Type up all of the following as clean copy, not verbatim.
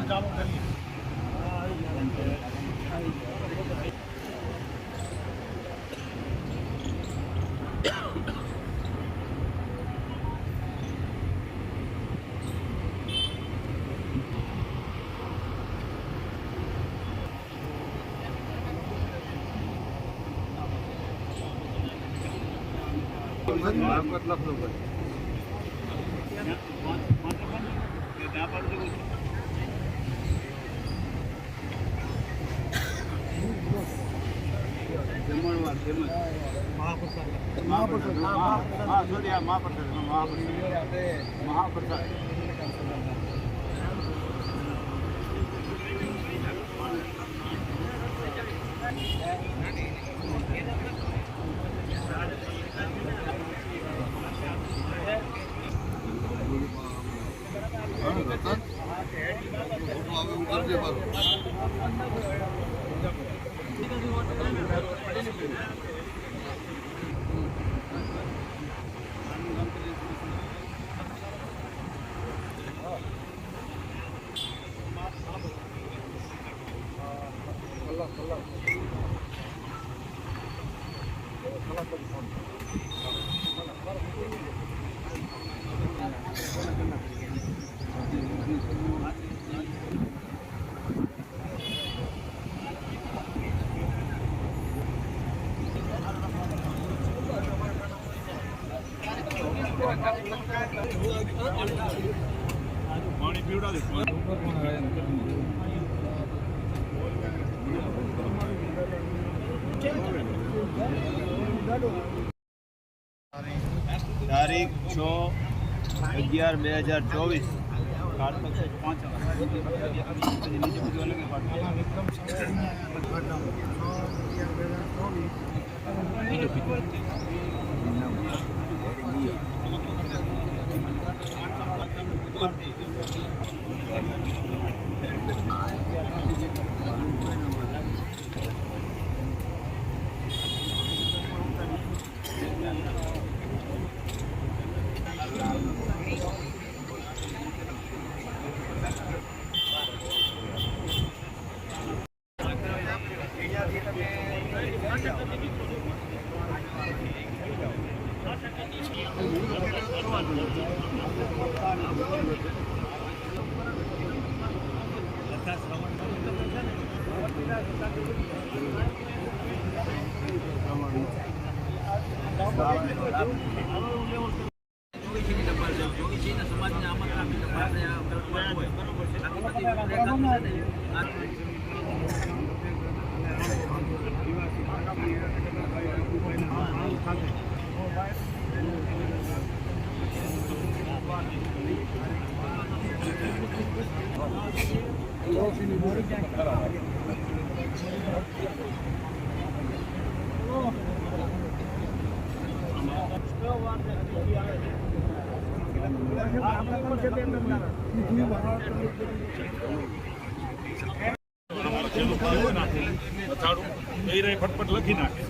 ચાલુ કરીએ. પાણી પીવડાવે તારીખ 6/11/2024 ફટફટ લખી નાખે.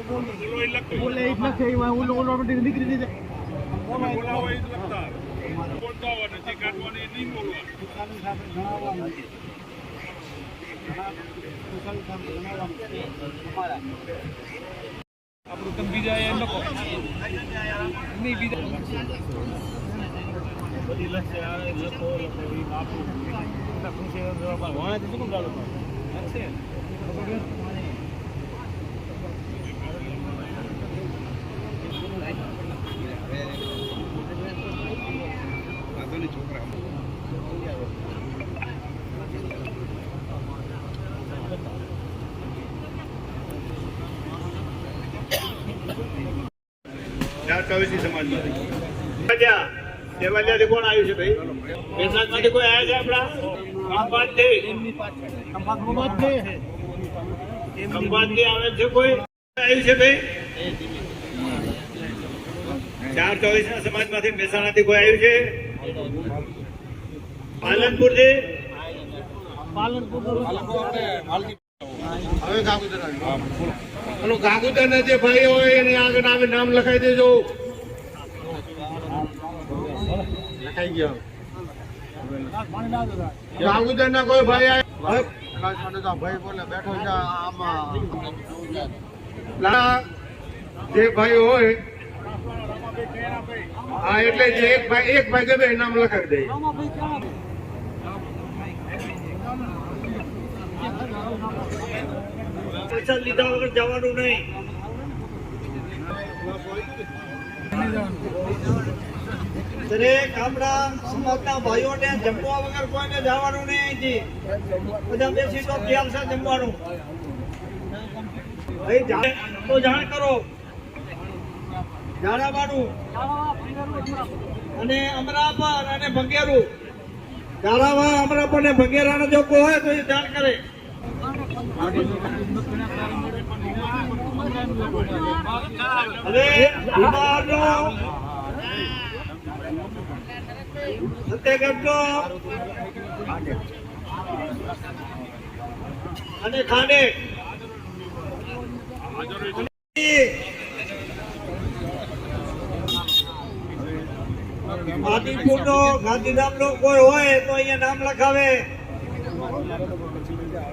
બોલે એ લખે એમાં ઓલો ઓટોમેટિક નીકળી જાય. બોલાવો એ જ લખતા બોલતા હોય નથી કાઢવાની નહીં બોલવા આપણું તમે બીજા એ લખો નહીં બીજા બધી લખશે લખો એ આપું વાણાથી શું ગાળો છે છોકરા સમાજમાંથી કોણ આવ્યું છે ભાઈ? બેસાડમાંથી કોઈ આવ્યા છે આપણા? ખંભાતથી આવે છે કોઈ આવ્યું છે ભાઈ? 424 ના સમાજમાંથી મહેસાણાથી કોઈ આવ્યું છે? પાલનપુર થી ગાગુદર ના જે ભાઈ હોય એને આગળ આવે નામ લખાઈ દેજો. લખાઈ ગયો. ગાગુદર ના કોઈ ભાઈ ભાઈ બોલે બેઠો છે આમાં જે ભાઈ હોય હા એટલે જે એક ભાઈ ગમે નામ લખાવી દે. પ્રસાદ લીધા વગર જવાનું નહીં. દરેક આપણા સમાજના ભાઈઓને જમવા વગર કોઈને જવાનું નહીં. અહીંથી બધા બેસી તો તૈયાર છે જમવાનું. તો જાણ કરો ઝાડાવાડું અને અમરાપર અને ભંગેરું. ઝાડાવા અમરાપર ને ભંગેરાનો જો કોઈ હોય તો એ જાણ કરે. હવે બિહારનો ફતેહગઢનો અને ખાંડે આદિપુર નો ગાંધીધામ નો કોઈ હોય તો અહીંયા નામ લખાવે.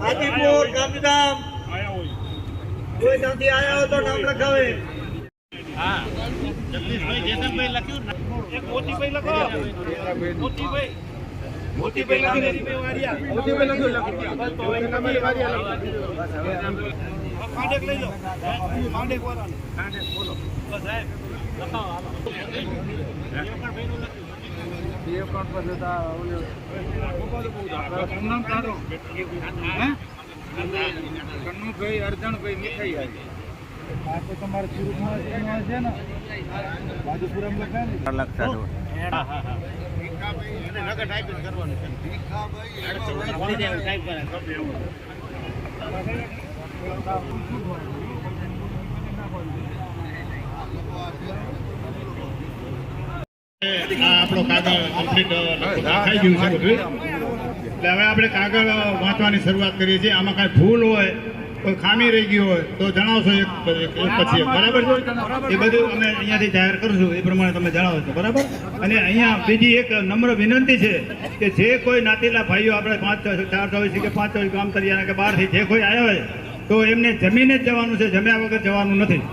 આદિપુર ગાંધીધામ કોઈ ત્યાંથી આવ્યા હોય તો નામ લખાવે. જગદીશભાઈ જેસનભાઈ લખ્યું એક મોતીભાઈ લખો. મોતીભાઈ લખ્યું ખાંડેક લઈ લો. ખાંડેક વાળા બોલો સાહેબ કન્નુભાઈ અર્જણભાઈ મીઠાઈ આવી આ તો તમારે સુરતમાં છે ને બાજુપુરામાં લખાય આપણો કાગળ કમ્પ્લીટ લખાઈ ગયું છે બધું. એટલે હવે આપણે કાગળ વાંચવાની શરૂઆત કરીએ છીએ. આમાં કાંઈ ભૂલ હોય કોઈ ખામી રહી ગઈ હોય તો જણાવશો એક પછી બરાબર છે. એ બધું અમે અહીંયાથી જાહેર કરશું એ પ્રમાણે તમે જણાવો છો બરાબર. અને અહીંયા બીજી એક નમ્ર વિનંતી છે કે જે કોઈ નાતીલા ભાઈઓ આપણે 424 કે 524 ગામ તરિયાના કે બહારથી જે કોઈ આવ્યા હોય તો એમને જમીને જ જવાનું છે, જમ્યા વગર જવાનું નથી.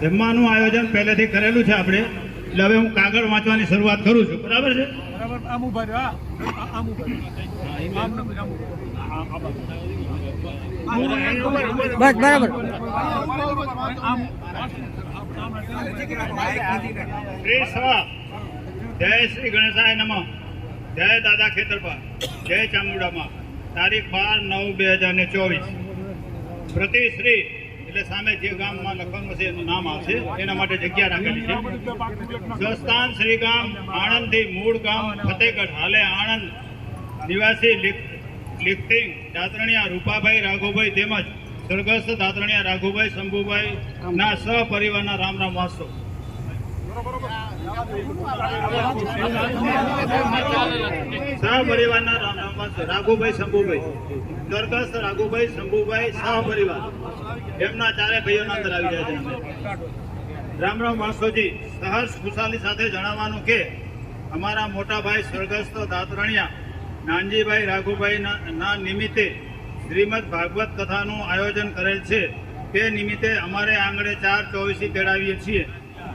જમવાનું આયોજન પહેલેથી કરેલું છે આપણે. એટલે હવે હું કાગળ વાંચવાની શરૂઆત કરું છું બરાબર છે. બસ બરાબર. જય શ્રી ગણેશાય નમઃ. જય દાદા ખેતરપા. જય ચામુંડામાં. તારીખ 12/9/2024. પ્રતિશ્રી એટલે સામે જે ગામમાં લખવાનું છે એનું નામ આવશે એના માટે જગ્યા રાખેલી છે. સ્વસ્થાન શ્રી ગામ આણંદથી મૂળ ગામ ફતેહગઢ, હાલે આણંદ નિવાસી લિફ્ટિંગ દાતરણિયા રૂપાભાઈ રાઘુભાઈ તેમજ સ્વર્ગસ્થ દાતરણિયા રાઘુભાઈ શંભુભાઈ ના સહપરિવારના રામ રામ વાસો. સહપરિવારના રામ રામ વાસો. રાઘુભાઈ શંભુભાઈ સ્વર્ગસ્થ રાઘુભાઈ શંભુભાઈ સહપરિવાર એમના ચારે ભાઈઓના અંદર આવી જાય છે અંદર. રામ રામ માસ્તોજી, સહર્ષ ખુશાલી સાથે જણાવવાનું કે અમારા મોટા ભાઈ સ્વર્ગસ્થ દાતરણિયા નાનજીભાઈ રાઘુભાઈ ના નિમિત્તે શ્રીમદ ભાગવત કથાનું આયોજન કરેલ છે. તે નિમિત્તે અમારે આંગણે 4 ચોવીસી તેડાવીએ છીએ.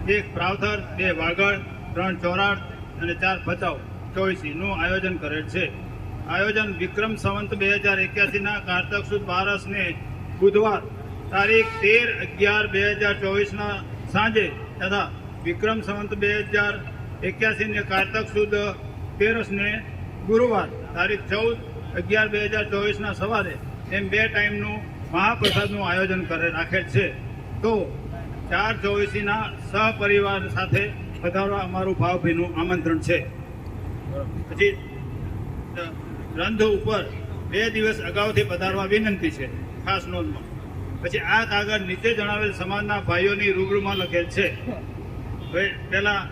1 પ્રાવથર, 2 વાગડ, 3 ચોરાડ અને 4 ભચાઉ ચોવીસીનું આયોજન કરેલ છે. આયોજન વિક્રમ સંવંત 2081ના કારતક સુદ 12ને બુધવાર તારીખ 13/11/2024ના સાંજે તથા વિક્રમ સંવંત 2081ને કારતક સુદ 13ને ગુરુવાર તારીખ 14/11/2024ના સવારે એમ 2 ટાઈમનું મહાપ્રસાદનું આયોજન રાખેલ છે. તો 4 ચોવીસીના સહપરિવાર સાથે પધારવા અમારું ભાવભીનું આમંત્રણ છે. પછી રંધ ઉપર 2 દિવસ અગાઉથી પધારવા વિનંતી છે, ખાસ નોંધમાં. પછી આ કાગળ નીચે જણાવેલ સમાજના ભાઈઓની રૂબરૂમાં લખેલ છે. હવે પહેલા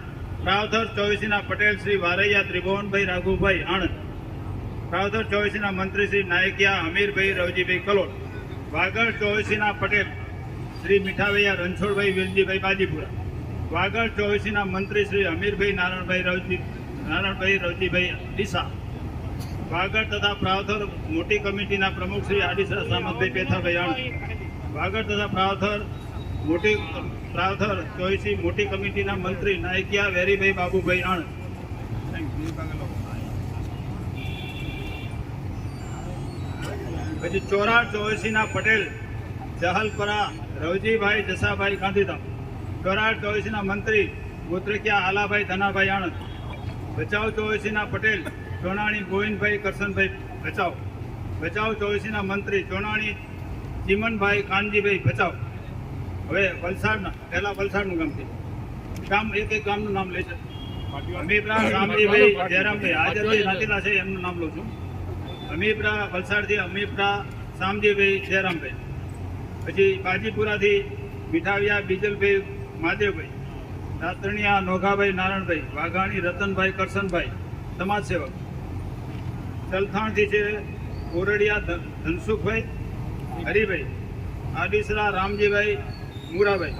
પ્રાવથર ચોવીસીના પટેલ શ્રી વારૈયા ત્રિભુવનભાઈ રાઘુભાઈ આણંદ, પ્રાવથર ચોવીસીના મંત્રી શ્રી નાયકિયા હમીરભાઈ રવજીભાઈ કલોડ, વાગડ ચોવીસીના પટેલ શ્રી મીઠાવૈયા રણછોડભાઈ વેલજીભાઈ બાજીપુરા, વાગડ ચોવીસીના મંત્રી શ્રી હમીરભાઈ નારાયણભાઈ રવજીભાઈ ડીસા, વાગડ તથા પ્રાવથર મોટી કમિટીના પ્રમુખ શ્રી આડીસરા સામતભાઈ પેથાભાઈ આણંદ, વાગડ તથા પ્રાવથર ચોવીસી મોટી કમિટીના મંત્રી નાયકિયા વેરીભાઈ બાબુભાઈ આણંદ. પછી ચોરાડ ચોવીસીના પટેલ જહલપરા રવજીભાઈ જસાભાઈ ગાંધીધામ, ચોરાડ ચોવીસીના મંત્રી ગોત્રકિયા આલાભાઈ ધનાભાઈ આણંદ, ભચાઉ ચોવીસીના પટેલ ચોનાણી ગોવિંદભાઈ કરશનભાઈ ભચાઉ, ભચાઉ ચોવીસીના મંત્રી ચોનાણી ચીમનભાઈ કાનજીભાઈ ભચાઉ. હવે વલસાડના પહેલા વલસાડનું ગામ એક ગામનું નામ લેશે. અમીપરા રામજીભાઈ જયરામભાઈ હાજરભાઈ નાતીલા છે, એમનું નામ લઉં છું. અમીપરા વલસાડથી અમીપરા શામજીભાઈ જયરામભાઈ. પછી બાજીપુરાથી મીઠાવિયા બીજલભાઈ મહાદેવભાઈ, દાતરણિયા નોઘાભાઈ નારાયણભાઈ, વાઘાણી રતનભાઈ કરશનભાઈ સમાજ સેવક. ચલથાણથી છે કોરડિયા ધનસુખભાઈ હરિભાઈ, આડીસરા રામજીભાઈ મુરાભાઈ,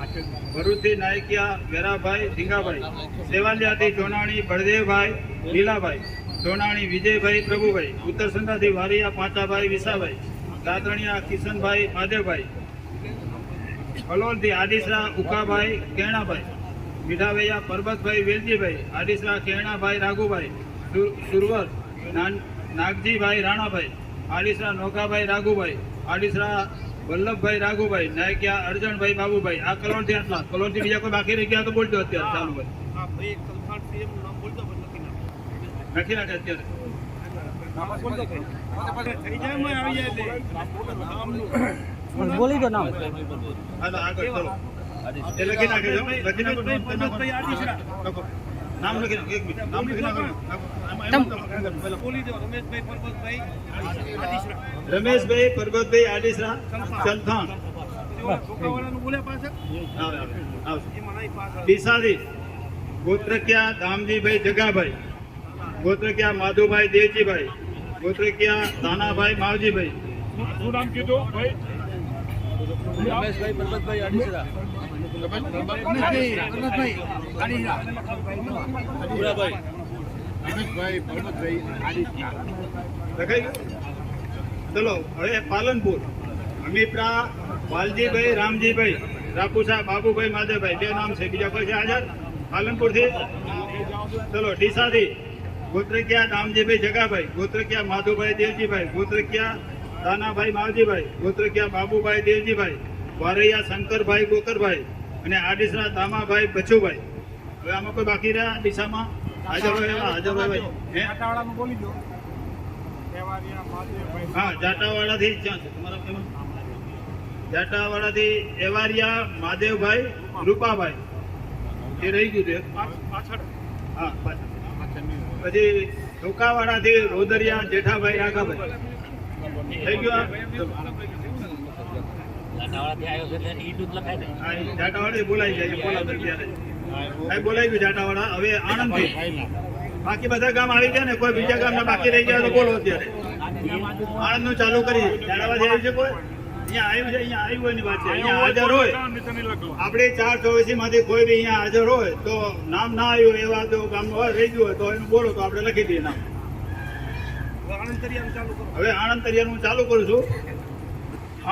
ભરૂચથી નાયકિયા વેરાભાઈ ધીંગાભાઈ, સેવાલિયાથી ચોનાણી બળદેવભાઈ લીલાભાઈ, ચોનાણી વિજયભાઈ પ્રભુભાઈ, ઉત્તરસંધાથી વારિયા પાંચાભાઈ વિસાભાઈ, દાતરણિયા કિશનભાઈ મહાદેવભાઈ, કલોલથી આડીસરા ઉકાભાઈ કેણાભાઈ, મીઠાવૈયા પરબતભાઈ વેલજીભાઈ, આડીસરા કેણાભાઈ રાઘુભાઈ, સુરવર નાગજીભાઈ રાણાભાઈ, આડીસરા નોકાભાઈ રાઘુભાઈ, આડીસરા વલ્લભભાઈ રાઘુભાઈ, નાયકિયા અર્જણભાઈ બાબુભાઈ. આ કલોલથી આટલા. કલોલથી બીજા કોઈ બાકી રહી ગયા તો બોલજો અત્યારે. ચાલુ ભાઈ નથી નાખે અત્યારે. બોલી દો નામ. હાલો આગળ ચલો. એ લખી નાખજો. લખી નાખો. નામ લખી નાખો. 1 મિનિટ. નામ લખી નાખો. રમેશભાઈ પરબતભાઈ આડીસરા ચલથાણ. ડીસાથી ગોત્રકિયા દામજીભાઈ જગાભાઈ, ગોત્રકિયા માધુભાઈ દેવજીભાઈ, ગોત્રકિયા દાનાભાઈ માવજીભાઈ. શું નામ કીધું ભાઈ? રમેશભાઈ પરબતભાઈ આડીસરા, લખાઈ ગયું? ચલો હવે પાલનપુર અમીપરા વાલજીભાઈ રામજીભાઈ, રાપુસા બાબુભાઈ માધવભાઈ. 2 નામ છે, બીજા કોઈ છે હાજર? પાલનપુરથી ચલો. ડીસાથી ગોત્રકિયા દામજીભાઈ જગાભાઈ, ગોત્રકિયા માધુભાઈ દેવજીભાઈ, ગોત્રકિયા દાનાભાઈ માવજીભાઈ, ગોત્રકિયા બાબુભાઈ દેવજીભાઈ, વારૈયા શંકરભાઈ ગોકરભાઈ અને આડીસરા દામાભાઈ બચુભાઈ. હવે આમાં કોઈ બાકી રહ્યા ડીસામાં? હાજર હોય ભાઈ. હા, જાટાવાડાથી ક્યાં છે તમારા? જાટાવાડાથી એવારિયા મહાદેવભાઈ રૂપાભાઈ. એ રહી ગયું છે પાછળ. હા પાછળ. પછી ટોકાવાડાથી રોદરિયા જેઠાભાઈ રાઘાભાઈ. થઈ ગયું. જાટાવાડા બોલાઈ જાય. બોલાવે ત્યારે બોલાઈ ગયું જાટાવાડા. હવે આણંદથી બાકી બધા ગામ આવી ગયા ને, કોઈ બીજા ગામના બાકી રહી ગયા તો બોલો અત્યારે. આણંદનું ચાલુ કરી. જાટાવાડી આવી છે કોઈ? અહીંયા આવ્યું છે, અહીંયા આવ્યું એની વાત છે. અહીંયા હાજર હોય આપણે 424 માંથી કોઈ બી અહીંયા હાજર હોય તો નામ ના આવ્યું એવા તો ગામનું હોય રહી ગયું હોય તો એનું બોલો તો આપણે લખી દઈએ નામ. હવે આણંદતરિયાનું ચાલુ કરું છું.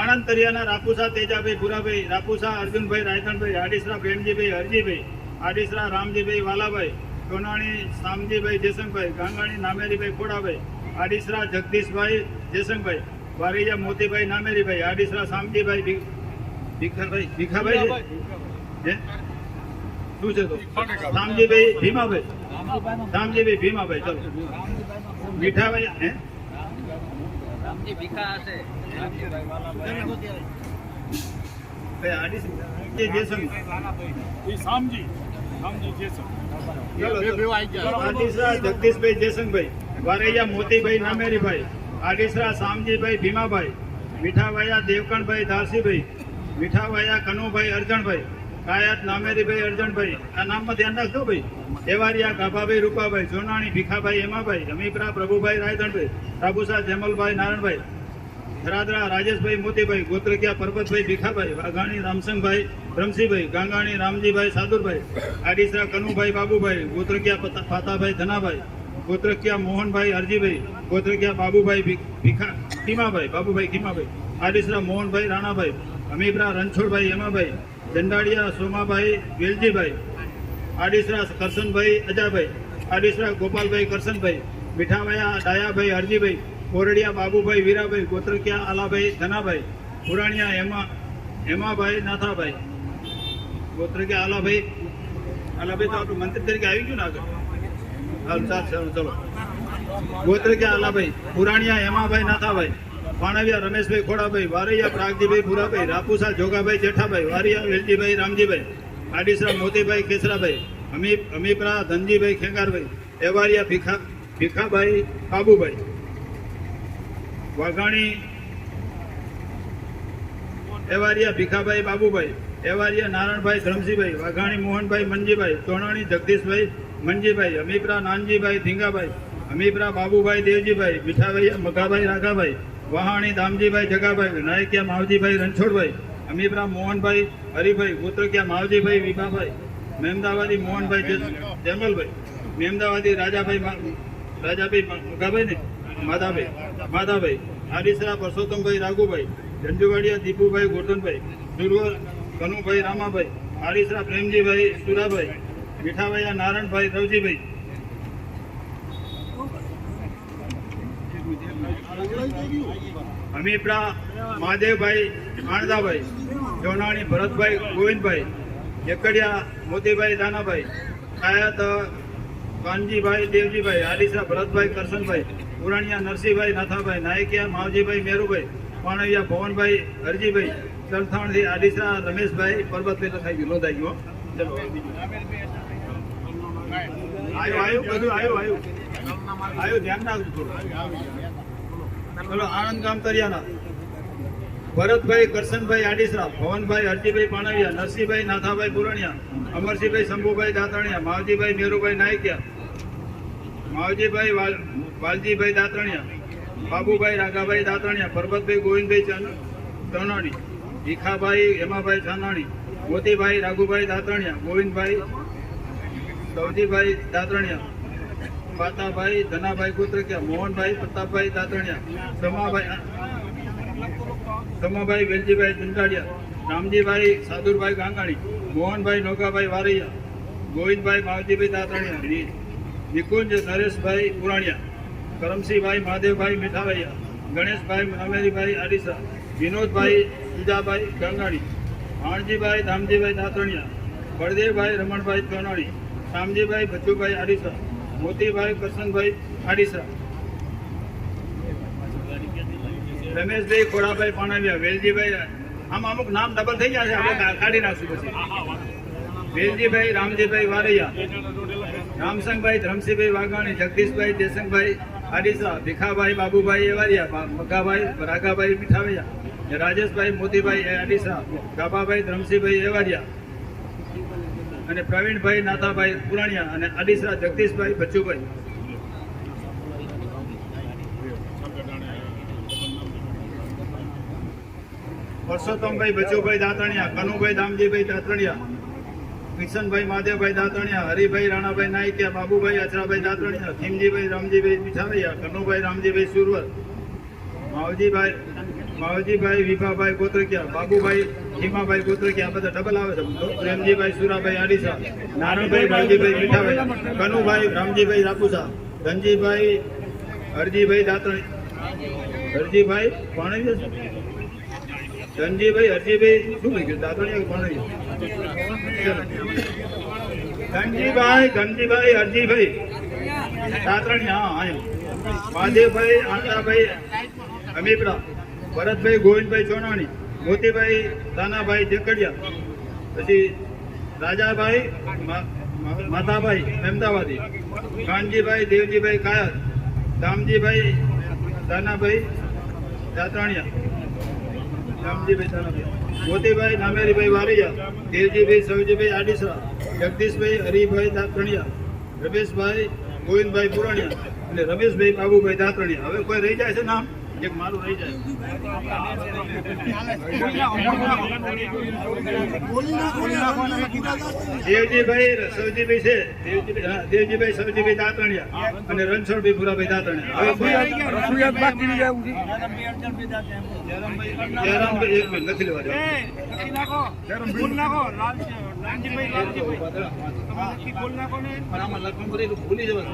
આણંદતરિયાના રાપુસા તેજાભાઈ ભુરાભાઈ, રાપુસા અર્જુનભાઈ રાયધણભાઈ, આડીસરા પ્રેમજીભાઈ હરજીભાઈ, આડીસરા રામજીભાઈ વાલાભાઈ, સોનાણી શામજીભાઈ જયસંગભાઈ, ગાંગાણી નામેરીભાઈ ખોડાભાઈ, આડીસરા જગદીશભાઈ જયસંગભાઈ, વારૈયા મોતીભાઈ નામેરીભાઈ, આડીસરા શામજીભાઈ ભીખાભાઈ છે હે? શું છે તો શામજીભાઈ ભીમાભાઈ, શામજીભાઈ ભીમાભાઈ. ચલો મીઠાભાઈ હે રામજી ભીખા હશે જગદીશભાઈ જયસંગભાઈ, વારૈયા મોતીભાઈ નામેરીભાઈ, આડીસરા શામજીભાઈ ભીમાભાઈ, મીઠાવાયા દેવકણભાઈ ધારસીભાઈ, મીઠાવાયા કનુભાઈ અરજણભાઈ, કાયત નામેરીભાઈ અરજણભાઈ. આ નામમાં ધ્યાન રાખજો ભાઈ. એવારિયા ગાભાભાઈ રૂપાભાઈ, જોનાણી ભીખાભાઈ હેમાભાઈ, અમીપરા પ્રભુભાઈ રાયધણભાઈ, રાબુસા જેમલભાઈ નારણભાઈ, ધરાદરા રાજેશભાઈ મોતીભાઈ, ગોત્રકિયા પરબતભાઈ ભીખાભાઈ, વાઘાણી રામસંગભાઈ રમસીભાઈ, ગાંગાણી રામજીભાઈ સાદુરભાઈ, આડીસરા કનુભાઈ બાબુભાઈ, ગોત્રકિયા ફાતાભાઈ ધનાભાઈ, ગોત્રકિયા મોહનભાઈ હરજીભાઈ, ગોત્રકિયા બાબુભાઈ ખીમાભાઈ, બાબુભાઈ ખીમાભાઈ, આડીસરા મોહનભાઈ રાણાભાઈ, અમીપરા રણછોડભાઈ હેમાભાઈ, દંડાળિયા સોમાભાઈ વેલજીભાઈ, આડીસરા કરશનભાઈ અજાભાઈ, આડીસરા ગોપાલભાઈ કરશનભાઈ, મીઠાવાયા ડાયાભાઈ હરજીભાઈ, કોરડિયા બાબુભાઈ વીરાભાઈ, ગોત્રકિયા આલાભાઈ ધનાભાઈ, પુરાણિયા હેમાભાઈ નાથાભાઈ, ગોત્રકિયા આલાભાઈ તો આપણું મંત્રી તરીકે આવી ગયું ને આગળ. હાલ ચલો ગોત્રકિયા આલાભાઈ, પુરાણિયા હેમાભાઈ નાથાભાઈ, પાણવિયા રમેશભાઈ ખોડાભાઈ, વારૈયા પ્રાગજીભાઈ ભુરાભાઈ, રાપુસા જોગાભાઈ જેઠાભાઈ, વારિયા વેલજીભાઈ રામજીભાઈ, આડીસરા મોતીભાઈ કેસરાભાઈ, અમીપરા ધનજીભાઈ ખેંગારભાઈ, એવારિયા ભીખાભાઈ બાબુભાઈ, વાઘાણી એવારિયા ભીખાભાઈ બાબુભાઈ, એવારિયા નારણભાઈ ધરમસિંહભાઈ, વાઘાણી મોહનભાઈ મનજીભાઈ, ચોણાણી જગદીશભાઈ મનજીભાઈ, અમીપરા નાનજીભાઈ ધીંગાભાઈ, અમીપરા બાબુભાઈ દેવજીભાઈ, મીઠાભાઈ મગાભાઈ રાઘાભાઈ, વહાણી દામજીભાઈ જગાભાઈ, નાયકિયા માવજીભાઈ રણછોડભાઈ, અમીપરા મોહનભાઈ હરિભાઈ, ગોત્રકિયા માવજીભાઈ વિભાભાઈ, મહેમદાવાદી મોહનભાઈ જેમલભાઈ, મહેમદાવાદી રાજાભાઈ મગાભાઈ ને માધાભાઈ, આડીસરા પરસોત્તમભાઈ રાઘુભાઈ, રંજુવાડિયા દીપુભાઈ ગોરધનભાઈ, સુરવર કનુભાઈ રામાભાઈ, આડીસરા પ્રેમજીભાઈ સુરાભાઈ, મીઠાવાયા નારણભાઈ રવજીભાઈ, અમીપરા મહાદેવભાઈ આણદાભાઈ, જોનાણી ભરતભાઈ ગોવિંદભાઈ, એકડિયા મોતીભાઈ દાનાભાઈ, કાયત કાનજીભાઈ દેવજીભાઈ, આડીસરા ભરતભાઈ કરશનભાઈ, પુરાણિયા નરસિંહભાઈ નાથાભાઈ, નાયકિયા માવજીભાઈ મેરુભાઈ, પાણવિયા ભવનભાઈ હરજીભાઈ, ચલથાણથી આડીસરા રમેશભાઈ પરબતભાઈ લખાઈ ગયું નોંધાઈ ગયું. ચલો આવ્યું બધું આવ્યું ધ્યાન રાખજો થોડું. ચલો આણંદ ગામ તરિયાના ભરતભાઈ કરશનભાઈ આડીસરા, ભવનભાઈ હરજીભાઈ પાણવિયા, નરસિંહભાઈ નાથાભાઈ પુરાણિયા, અમરસિંહભાઈ શંભુભાઈ દાતણિયા, માવજીભાઈ મેરુભાઈ નાયકિયા, માવજીભાઈ વાલજીભાઈ દાતણિયા, બાબુભાઈ રાઘાભાઈ દાતણિયા, પરબતભાઈ ગોવિંદભાઈ ચનાણી, ભીખાભાઈ હેમાભાઈ ચાનાણી, મોતીભાઈ રાઘુભાઈ દાતણિયા, ગોવિંદભાઈ સૌજીભાઈ દાતણિયા, પાતાભાઈ ધનાભાઈ ગોત્રકિયા, મોહનભાઈ પ્રતાપભાઈ દાતણિયા, સમાભાઈ વેલજીભાઈ દંડાળિયા, રામજીભાઈ સાદુરભાઈ ગાંગાણી, મોહનભાઈ નોગાભાઈ વારૈયા, ગોવિંદભાઈ માવજીભાઈ દાતણિયા, નિકુંજ નરેશભાઈ પુરાણિયા, કરમસિંહભાઈ મહાદેવભાઈ મીઠાવૈયા, ગણેશભાઈ નામેરીભાઈ આડીસા, વિનોદભાઈ સુજાભાઈ ગાંગાણી, ભાણજીભાઈ ધામજીભાઈ દાતણિયા, બળદેવભાઈ રમણભાઈ ચોનાણી, શામજીભાઈ ભજ્જુભાઈ આડીસા, મોતીભાઈ કરશનભાઈ આડીસા, રમેશભાઈ ખોડાભાઈ પાણવિયા, વેલજીભાઈ આમ અમુક નામ ડબલ થઈ ગયા છે આપણે કાઢી નાખશું પછી. વેલજીભાઈ રામજીભાઈ વારૈયા, રામસંગભાઈ ધરમસિંહભાઈ વાઘાણી, જગદીશભાઈ જયસંગભાઈ આડીસા, ભીખાભાઈ બાબુભાઈ એવારિયા, મગાભાઈ રાઘાભાઈ મીઠાવૈયા, રાજેશભાઈ મોતીભાઈ આડીસા, ગાભાભાઈ ધરમસિંહભાઈ એવારિયા અને પ્રવીણભાઈ નાથાભાઈ પુરાણિયા અને આડીસરા જગદીશભાઈ ભજ્જુભાઈ. પરસોત્તમભાઈ બચુભાઈ દાતણિયા, કનુભાઈ દામજીભાઈ દાતણિયા, કિશનભાઈ મહાદેવભાઈ દાતણિયા, હરિભાઈ રાણાભાઈ નાયકિયા, બાબુભાઈ અચરાભાઈ દાતણિયા, ખીમજીભાઈ રામજીભાઈ પીછાવૈયા, કનુભાઈ રામજીભાઈ સુરવર, માવજીભાઈ વિભાભાઈ કોતરકિયા, બાબુભાઈ ખીમાભાઈ કોતરકિયા, આ બધા ડબલ આવે છે. પ્રેમજીભાઈ સુરાભાઈ આડીસા, નારણભાઈ બાળજીભાઈ મીઠાભાઈ, કનુભાઈ રામજીભાઈ રાપુસા, ધનજીભાઈ હરજીભાઈ દાતણી, હરજીભાઈ પાણી, ધનજીભાઈ હરજીભાઈ શું લખ્યું દાતણીયા પાણી, ધનજીભાઈ હરજીભાઈ દાતણી, હા મહાદેવભાઈ આંકડાભાઈ અમીપરા, ભરતભાઈ ગોવિંદભાઈ ચોનાણી, મોતીભાઈ દાનાભાઈ દેકડિયા, પછી રાજાભાઈ માતાભાઈ અમદાવાદી, કાનજીભાઈ દેવજીભાઈ કાયર, દામજીભાઈ દાનાભાઈ દાતણિયા, દામજીભાઈ દાનાભાઈ, મોતીભાઈ નામેરીભાઈ વારિયા, દેવજીભાઈ સવજીભાઈ આડીસરા, જગદીશભાઈ હરિભાઈ દાતણિયા, રમેશભાઈ ગોવિંદભાઈ પુરાણિયા અને રમેશભાઈ બાબુભાઈ દાતણિયા. હવે કોઈ રહી જાય છે નામ? એક મારું રહી જાય. દેવજીભાઈ સવજીભાઈ છે, દેવજીભાઈ સવજીભાઈ દાતણિયા અને રણછોડભાઈ ભુરાભાઈ દાતણિયા. હવે જયરામભાઈ એક મિનિટ નથી લેવા ભૂલી જવા.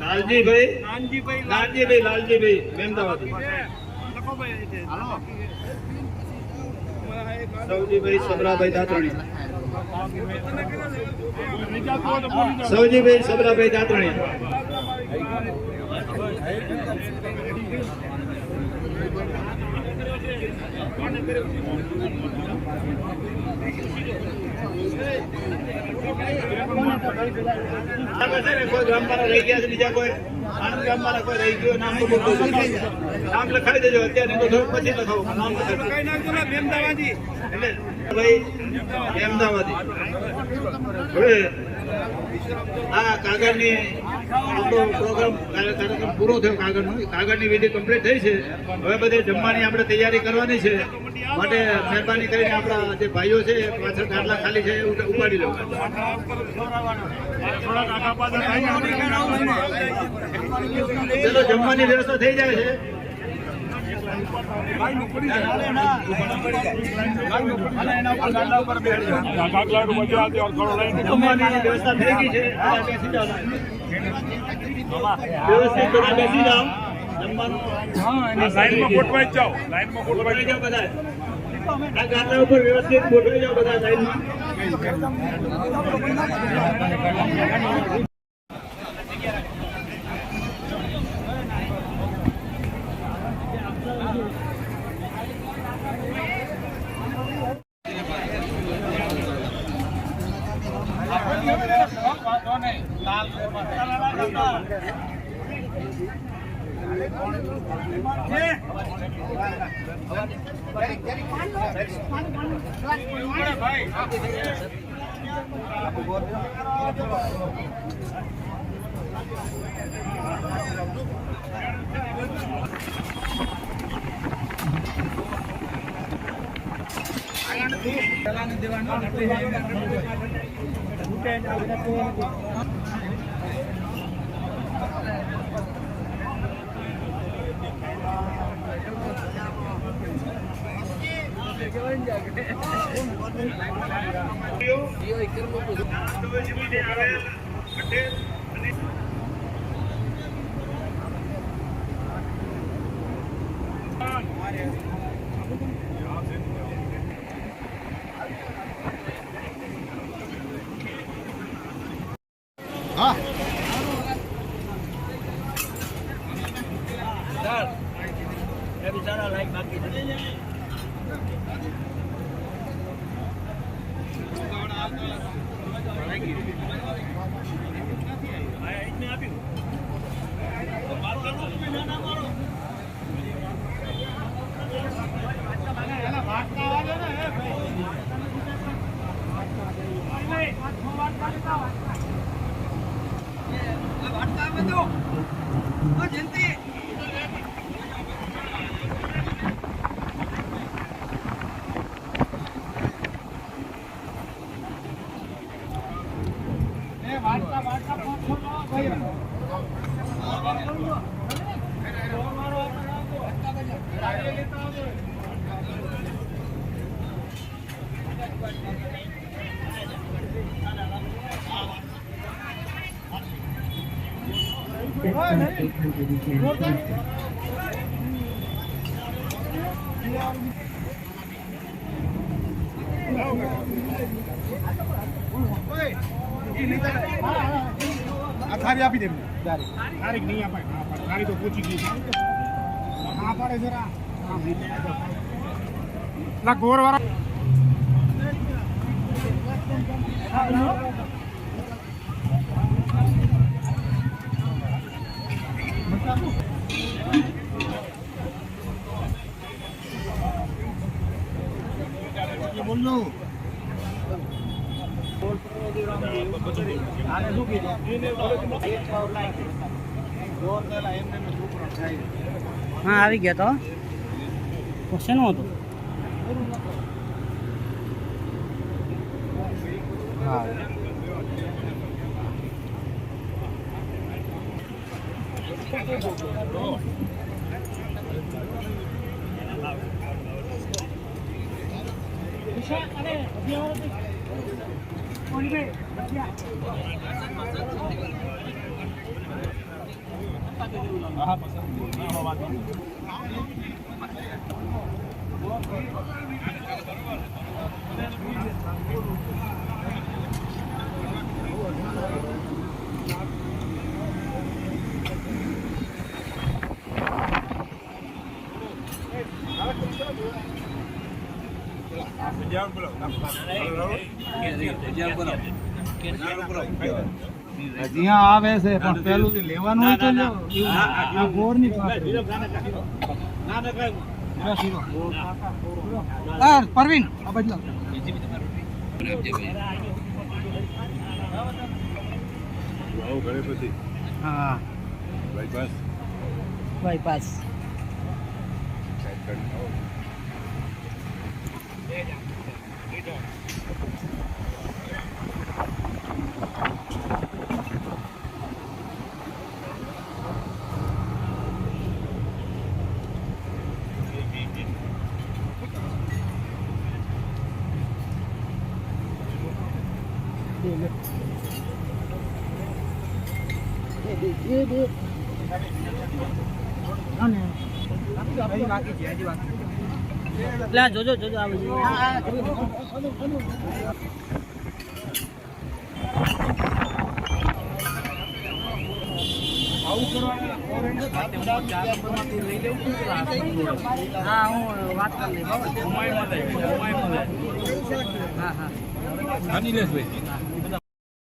લાલજીભાઈ મહેમદાવાદી, સવજીભાઈ સબરાભાઈ દાતણી, સવજીભાઈ સબરાભાઈ દાતણી, કોઈ ગામવાળા રહી ગયા છે, બીજા કોઈ આણંદ ગામવાળા કોઈ રહી ગયો નામ તો નામ લખાવી દેજો. અત્યારે તો થોડું પછી લખાવો નામ લખાવી એટલે ભાઈ અમદાવાદી. હવે આ કાગળની આપણો કાર્યક્રમ પૂરો થયો. કાગળની વિધિ કમ્પ્લીટ થઈ છે. હવે બધે જમવાની આપણે તૈયારી કરવાની છે. માટે મહેરબાની કરીને આપણા જે ભાઈઓ છે પાછળ ગાટલા ખાલી છે ઉપાડી લો. ચલો જમવાની વ્યવસ્થા થઈ જાય છે. જમવાની વ્યવસ્થા થઈ ગઈ છે. વ્યવસ્થિત બેસી જાઓ. જમવાનું લાઈનમાં ગોઠવાઈ જાઓ, લાઈનમાં ગોઠવાઈ જાઓ બધા. આ ગાટલા ઉપર વ્યવસ્થિત ગોઠવાઈ જાઓ બધા લાઈનમાં. આ થાળી આપી દે તારીખ નહીં અપાય તારીખ તો પૂછી ગઈ હા પાડે જરા ના ગોર વાળા બોલો હા આવી ગયા તો શેનું હતું હજી આવે છે પણ પેલું લેવાનું હોય તો લો આ ગોર ની પરવીન આ બદલાવ હા બાયપાસ જોજો જોજો આવે હા હું વાત કરી લઈશ હા હા